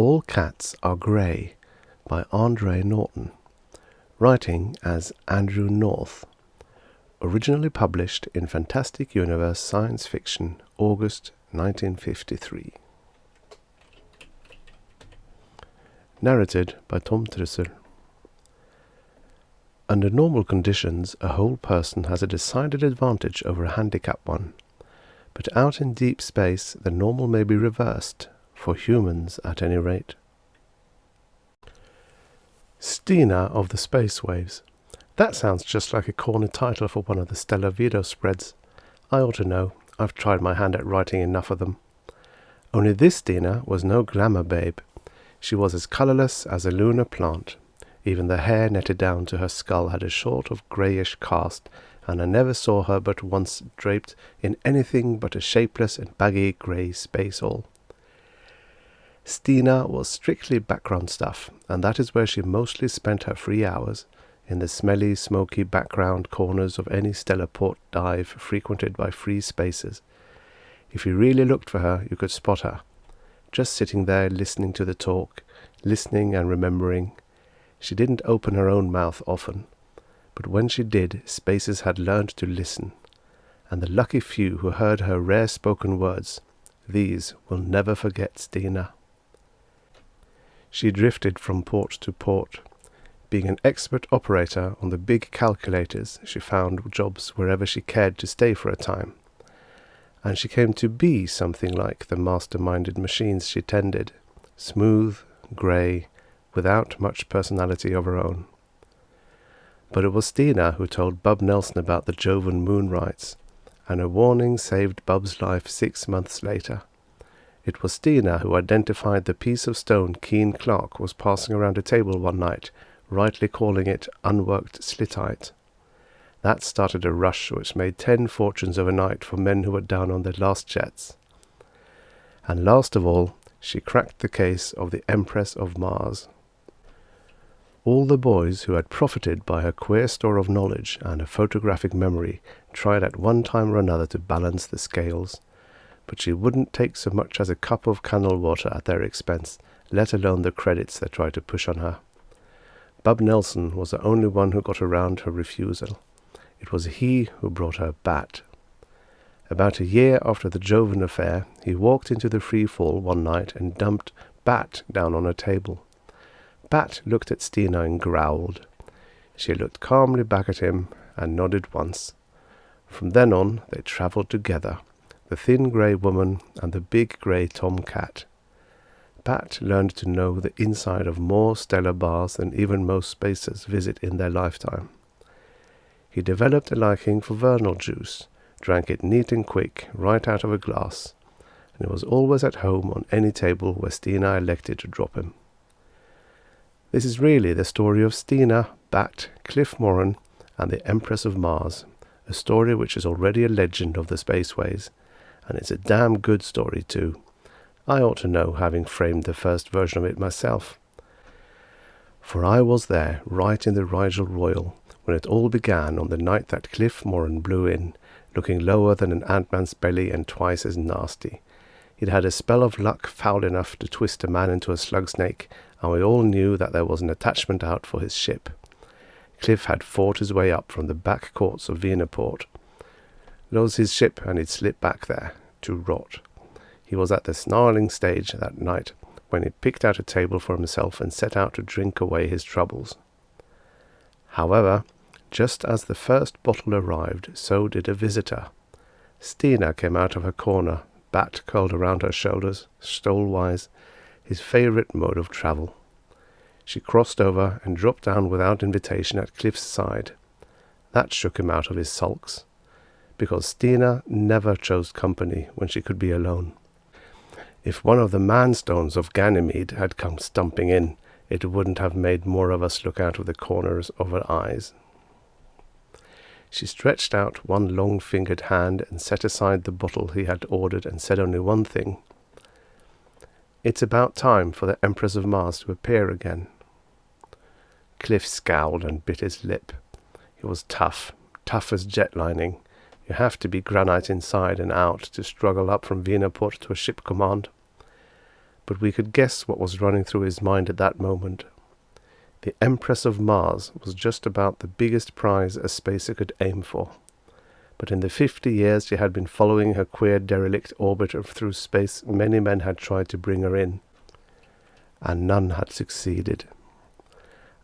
All Cats Are Grey by Alice Norton, writing as Andrew North. Originally published in Fantastic Universe Science Fiction, August 1953. Narrated by Tom Trussel. Under normal conditions, a whole person has a decided advantage over a handicapped one. But out in deep space, the normal may be reversed, for humans at any rate. Stina of the Space Waves. That sounds just like a corny title for one of the Stellar Vito spreads. I ought to know. I've tried my hand at writing enough of them. Only this Stina was no glamour babe. She was as colourless as a lunar plant. Even the hair netted down to her skull had a sort of greyish cast, and I never saw her but once draped in anything but a shapeless and baggy grey space-all. Stina was strictly background stuff, and that is where she mostly spent her free hours, in the smelly, smoky background corners of any stellar port dive frequented by free spacers. If you really looked for her, you could spot her, just sitting there listening to the talk, listening and remembering. She didn't open her own mouth often, but when she did, spacers had learned to listen, and the lucky few who heard her rare spoken words, these will never forget Stina. She drifted from port to port. Being an expert operator on the big calculators, she found jobs wherever she cared to stay for a time. And she came to be something like the master-minded machines she tended, smooth, grey, without much personality of her own. But it was Stina who told Bub Nelson about the Jovan moon rites, and her warning saved Bub's life 6 months later. It was Stina who identified the piece of stone Keane Clark was passing around a table one night, rightly calling it unworked slitite. That started a rush which made 10 fortunes overnight for men who were down on their last jets. And last of all, she cracked the case of the Empress of Mars. All the boys who had profited by her queer store of knowledge and her photographic memory tried at one time or another to balance the scales, but she wouldn't take so much as a cup of candle water at their expense, let alone the credits they tried to push on her. Bub Nelson was the only one who got around her refusal. It was he who brought her Bat. About a year after the Jovan affair, he walked into the free fall one night and dumped Bat down on a table. Bat looked at Stina and growled. She looked calmly back at him and nodded once. From then on, they travelled together, the thin grey woman and the big grey tomcat. Bat learned to know the inside of more stellar bars than even most spacers visit in their lifetime. He developed a liking for vernal juice, drank it neat and quick, right out of a glass, and it was always at home on any table where Stina elected to drop him. This is really the story of Stina, Bat, Cliff Moran, and the Empress of Mars, a story which is already a legend of the spaceways, and it's a damn good story too. I ought to know, having framed the first version of it myself. For I was there, right in the Rigel Royal, when it all began on the night that Cliff Moran blew in, looking lower than an ant-man's belly and twice as nasty. He'd had a spell of luck foul enough to twist a man into a slug snake, and we all knew that there was an attachment out for his ship. Cliff had fought his way up from the back courts of Venaport. Lost his ship, and he'd slip back there, to rot. He was at the snarling stage that night, when he picked out a table for himself and set out to drink away his troubles. However, just as the first bottle arrived, so did a visitor. Stina came out of her corner, Bat curled around her shoulders, stolewise, his favourite mode of travel. She crossed over and dropped down without invitation at Cliff's side. That shook him out of his sulks, because Stina never chose company when she could be alone. If one of the manstones of Ganymede had come stumping in, it wouldn't have made more of us look out of the corners of her eyes. She stretched out one long-fingered hand and set aside the bottle he had ordered and said only one thing. "It's about time for the Empress of Mars to appear again." Cliff scowled and bit his lip. He was tough as jet lining. You have to be granite inside and out to struggle up from Venaport to a ship command. but we could guess what was running through his mind at that moment. The Empress of Mars was just about the biggest prize a spacer could aim for. But in the 50 years she had been following her queer derelict orbit through space, many men had tried to bring her in, and none had succeeded.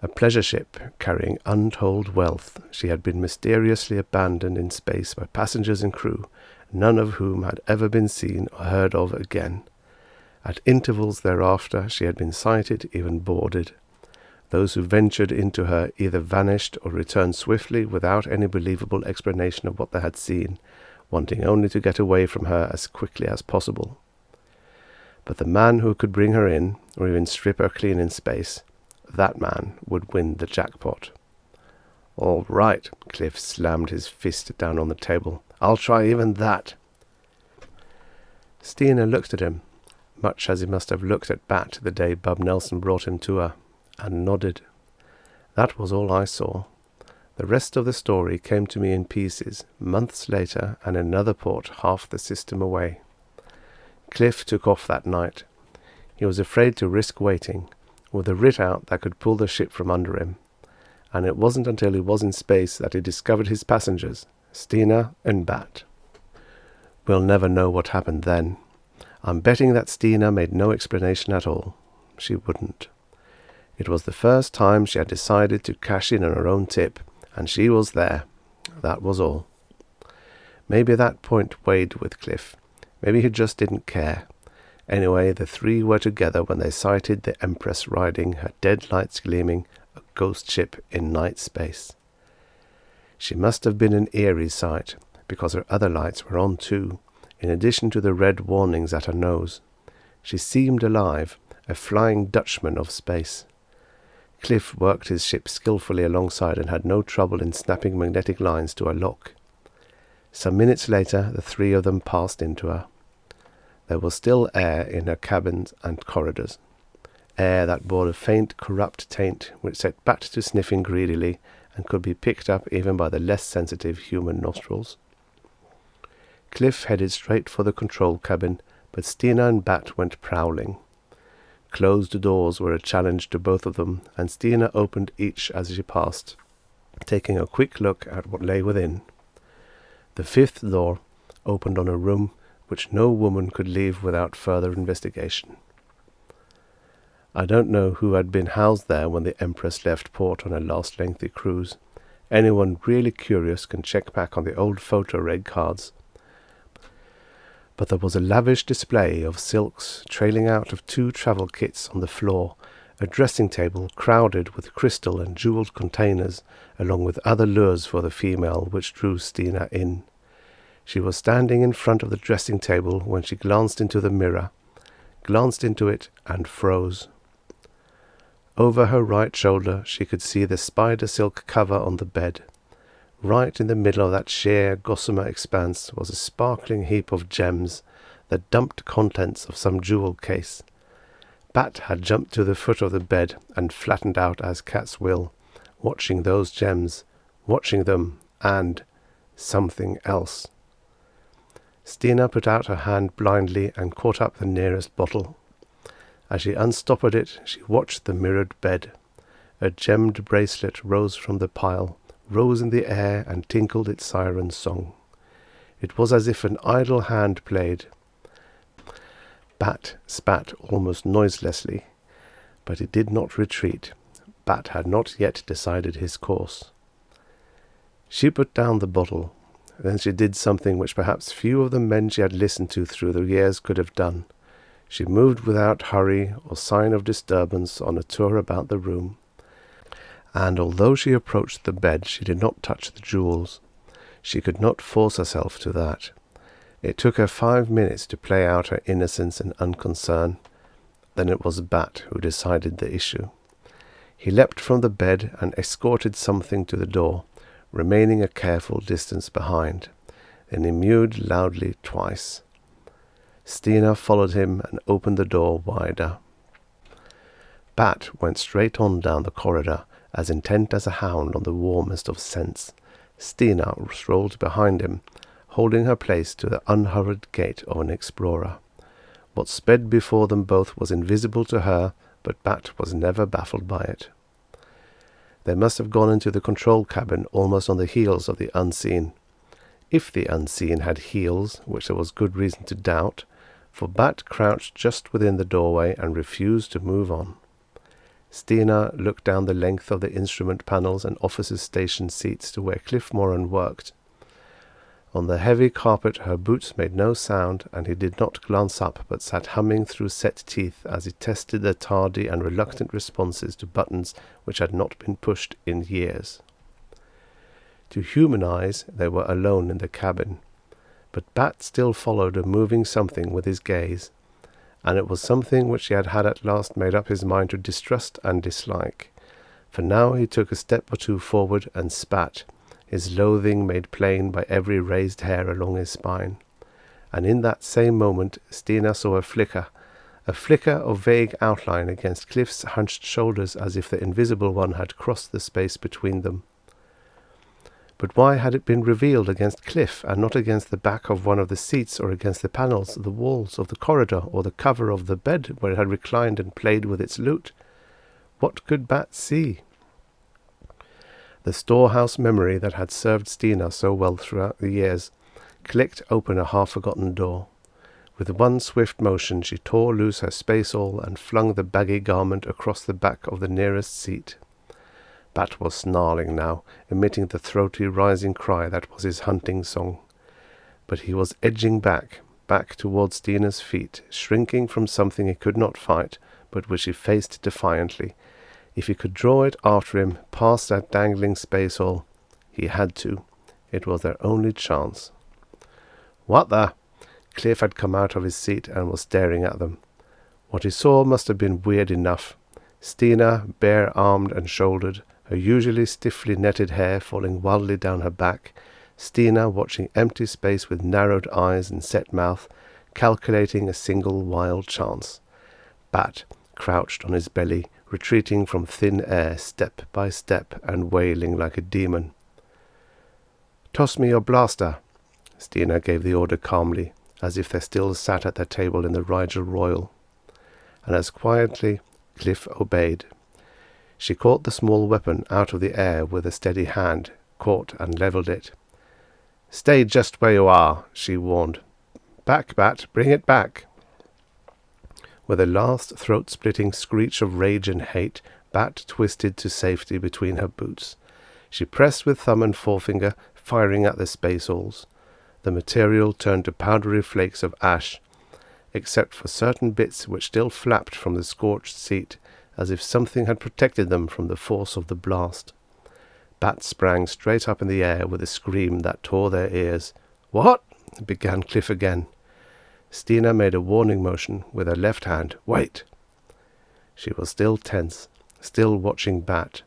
A pleasure ship carrying untold wealth, she had been mysteriously abandoned in space by passengers and crew, none of whom had ever been seen or heard of again. At intervals thereafter she had been sighted, even boarded. Those who ventured into her either vanished or returned swiftly without any believable explanation of what they had seen, wanting only to get away from her as quickly as possible. But the man who could bring her in, or even strip her clean in space, that man would win the jackpot. "All right," Cliff slammed his fist down on the table. "I'll try even that." Stina looked at him, much as he must have looked at Bat the day Bub Nelson brought him to her, and nodded. That was all I saw. The rest of the story came to me in pieces, months later, and in another port half the system away. Cliff took off that night. He was afraid to risk waiting, with a writ out that could pull the ship from under him. And it wasn't until he was in space that he discovered his passengers, Stina and Bat. We'll never know what happened then. I'm betting that Stina made no explanation at all. She wouldn't. It was the first time she had decided to cash in on her own tip, and she was there. That was all. Maybe that point weighed with Cliff. Maybe he just didn't care. Anyway, the three were together when they sighted the Empress riding, her dead lights gleaming, a ghost ship in night space. She must have been an eerie sight, because her other lights were on too, in addition to the red warnings at her nose. She seemed alive, a flying Dutchman of space. Cliff worked his ship skillfully alongside and had no trouble in snapping magnetic lines to her lock. Some minutes later, the three of them passed into her. There was still air in her cabins and corridors, air that bore a faint, corrupt taint which set Bat to sniffing greedily and could be picked up even by the less sensitive human nostrils. Cliff headed straight for the control cabin, but Stina and Bat went prowling. Closed doors were a challenge to both of them, and Stina opened each as she passed, taking a quick look at what lay within. The fifth door opened on a room which no woman could leave without further investigation. I don't know who had been housed there when the Empress left port on her last lengthy cruise. Anyone really curious can check back on the old photo reg cards. But there was a lavish display of silks trailing out of 2 travel kits on the floor, a dressing table crowded with crystal and jewelled containers, along with other lures for the female which drew Stina in. She was standing in front of the dressing table when she glanced into the mirror, glanced into it and froze. Over her right shoulder she could see the spider silk cover on the bed. Right in the middle of that sheer, gossamer expanse was a sparkling heap of gems, the dumped contents of some jewel case. Bat had jumped to the foot of the bed and flattened out as cats will, watching those gems, watching them, and something else. Stina put out her hand blindly and caught up the nearest bottle. As she unstoppered it, she watched the mirrored bed. A gemmed bracelet rose from the pile, rose in the air and tinkled its siren song. It was as if an idle hand played. Bat spat almost noiselessly, but it did not retreat. Bat had not yet decided his course. She put down the bottle. Then she did something which perhaps few of the men she had listened to through the years could have done. She moved without hurry or sign of disturbance on a tour about the room. And although she approached the bed, she did not touch the jewels. She could not force herself to that. It took her 5 minutes to play out her innocence and unconcern. Then it was Bat who decided the issue. He leapt from the bed and escorted something to the door, remaining a careful distance behind. Then he mewed loudly twice. Stina followed him and opened the door wider. Bat went straight on down the corridor, as intent as a hound on the warmest of scents. Stina strolled behind him, holding her place to the unhurried gait of an explorer. What sped before them both was invisible to her, but Bat was never baffled by it. They must have gone into the control cabin almost on the heels of the unseen. If the unseen had heels, which there was good reason to doubt, for Bat crouched just within the doorway and refused to move on. Stina looked down the length of the instrument panels and officers' station seats to where Cliff Moran worked. On the heavy carpet her boots made no sound, and he did not glance up, but sat humming through set teeth as he tested the tardy and reluctant responses to buttons which had not been pushed in years. To human eyes they were alone in the cabin, but Bat still followed a moving something with his gaze, and it was something which he had at last made up his mind to distrust and dislike, for now he took a step or two forward and spat, his loathing made plain by every raised hair along his spine. And in that same moment Stina saw a flicker of vague outline against Cliff's hunched shoulders, as if the invisible one had crossed the space between them. But why had it been revealed against Cliff, and not against the back of one of the seats, or against the panels, the walls of the corridor, or the cover of the bed where it had reclined and played with its lute? What could Bat see? The storehouse memory that had served Stina so well throughout the years clicked open a half-forgotten door. With one swift motion she tore loose her space-all and flung the baggy garment across the back of the nearest seat. Bat was snarling now, emitting the throaty rising cry that was his hunting song. But he was edging back towards Stina's feet, shrinking from something he could not fight, but which he faced defiantly. If he could draw it after him, past that dangling space-all, he had to. It was their only chance. What the? Cliff had come out of his seat and was staring at them. What he saw must have been weird enough. Stina, bare-armed and shouldered, her usually stiffly netted hair falling wildly down her back, Stina watching empty space with narrowed eyes and set mouth, calculating a single wild chance. Bat, crouched on his belly, retreating from thin air step by step and wailing like a demon. "Toss me your blaster," Stina gave the order calmly, as if they still sat at their table in the Rigel Royal. And as quietly Cliff obeyed. She caught the small weapon out of the air with a steady hand, caught and levelled it. "Stay just where you are," she warned. "Back, Bat, bring it back." With a last throat-splitting screech of rage and hate, Bat twisted to safety between her boots. She pressed with thumb and forefinger, firing at the space-alls. The material turned to powdery flakes of ash, except for certain bits which still flapped from the scorched seat, as if something had protected them from the force of the blast. Bat sprang straight up in the air with a scream that tore their ears. "What?" began Cliff again. Stina made a warning motion with her left hand. "Wait!" She was still tense, still watching Bat.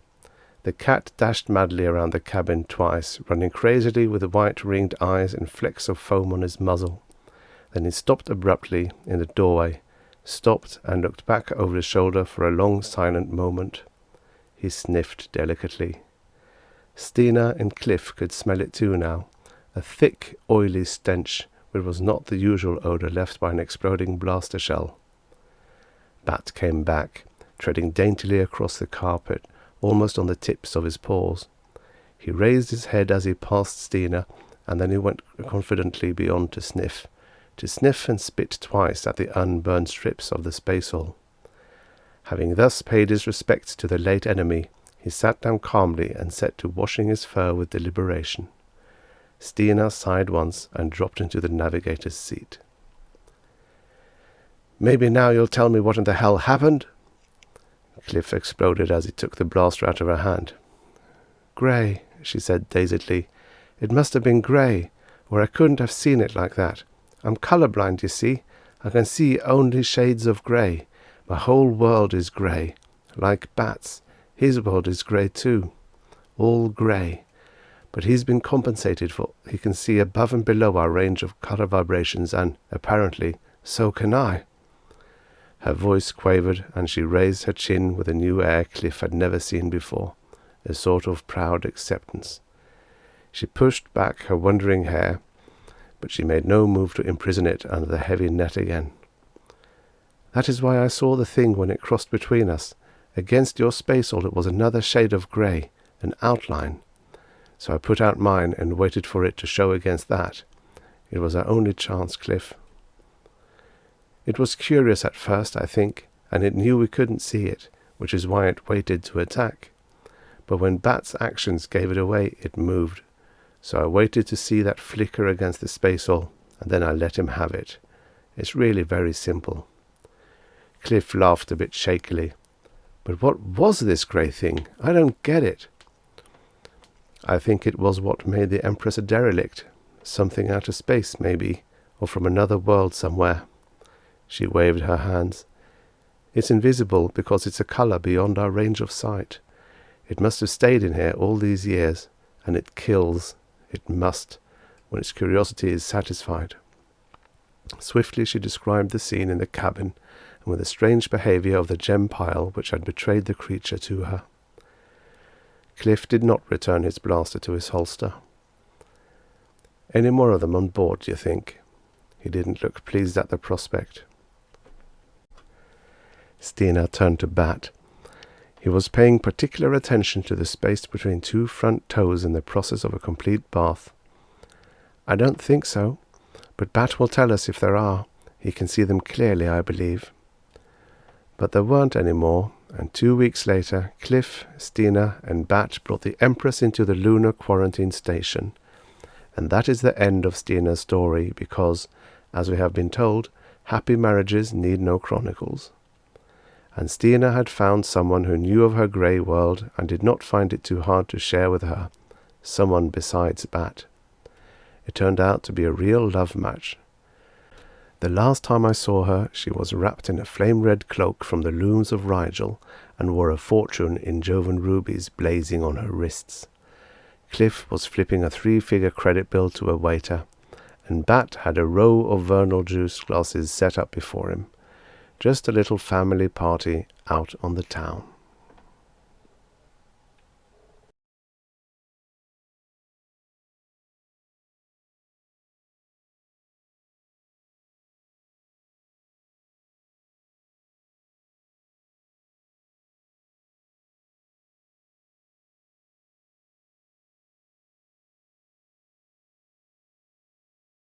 The cat dashed madly around the cabin twice, running crazily with white ringed eyes and flecks of foam on his muzzle. Then he stopped abruptly in the doorway, stopped and looked back over his shoulder for a long silent moment. He sniffed delicately. Stina and Cliff could smell it too now, a thick, oily stench, which was not the usual odour left by an exploding blaster shell. Bat came back, treading daintily across the carpet, almost on the tips of his paws. He raised his head as he passed Stina, and then he went confidently beyond to sniff and spit twice at the unburned strips of the space-all. Having thus paid his respects to the late enemy, he sat down calmly and set to washing his fur with deliberation. Stina sighed once and dropped into the navigator's seat. "Maybe now you'll tell me what in the hell happened?" Cliff exploded as he took the blaster out of her hand. "Grey," she said dazedly. "It must have been grey, or I couldn't have seen it like that. I'm colourblind, you see. I can see only shades of grey. My whole world is grey. Like Bat's. His world is grey too. All grey. But he's been compensated for. He can see above and below our range of colour vibrations, and, apparently, so can I." Her voice quavered, and she raised her chin with a new air Cliff had never seen before, a sort of proud acceptance. She pushed back her wandering hair, but she made no move to imprison it under the heavy net again. That is why I saw the thing when it crossed between us. Against your spaceall it was another shade of grey, an outline. So I put out mine and waited for it to show against that. It was our only chance, Cliff. It was curious at first, I think, and it knew we couldn't see it, which is why it waited to attack. But when Bat's actions gave it away, it moved. So I waited to see that flicker against the spaceall, and then I let him have it. It's really very simple. Cliff laughed a bit shakily. But what was this grey thing? I don't get it. I think it was what made the Empress a derelict. Something out of space, maybe, or from another world somewhere. She waved her hands. It's invisible because it's a colour beyond our range of sight. It must have stayed in here all these years, and it kills. It must, when its curiosity is satisfied. Swiftly she described the scene in the cabin, and with the strange behaviour of the gem pile which had betrayed the creature to her. Cliff did not return his blaster to his holster. Any more of them on board, do you think? He didn't look pleased at the prospect. Stina turned to Bat. He was paying particular attention to the space between two front toes in the process of a complete bath. I don't think so, but Bat will tell us if there are. He can see them clearly, I believe. But there weren't any more, and 2 weeks later, Cliff, Stina, and Bat brought the Empress into the lunar quarantine station. And that is the end of Stina's story, because, as we have been told, happy marriages need no chronicles. And Stina had found someone who knew of her grey world and did not find it too hard to share with her, someone besides Bat. It turned out to be a real love match. The last time I saw her, she was wrapped in a flame-red cloak from the looms of Rigel and wore a fortune in Jovan rubies blazing on her wrists. Cliff was flipping a 3-figure credit bill to a waiter, and Bat had a row of Vernal juice glasses set up before him. Just a little family party out on the town.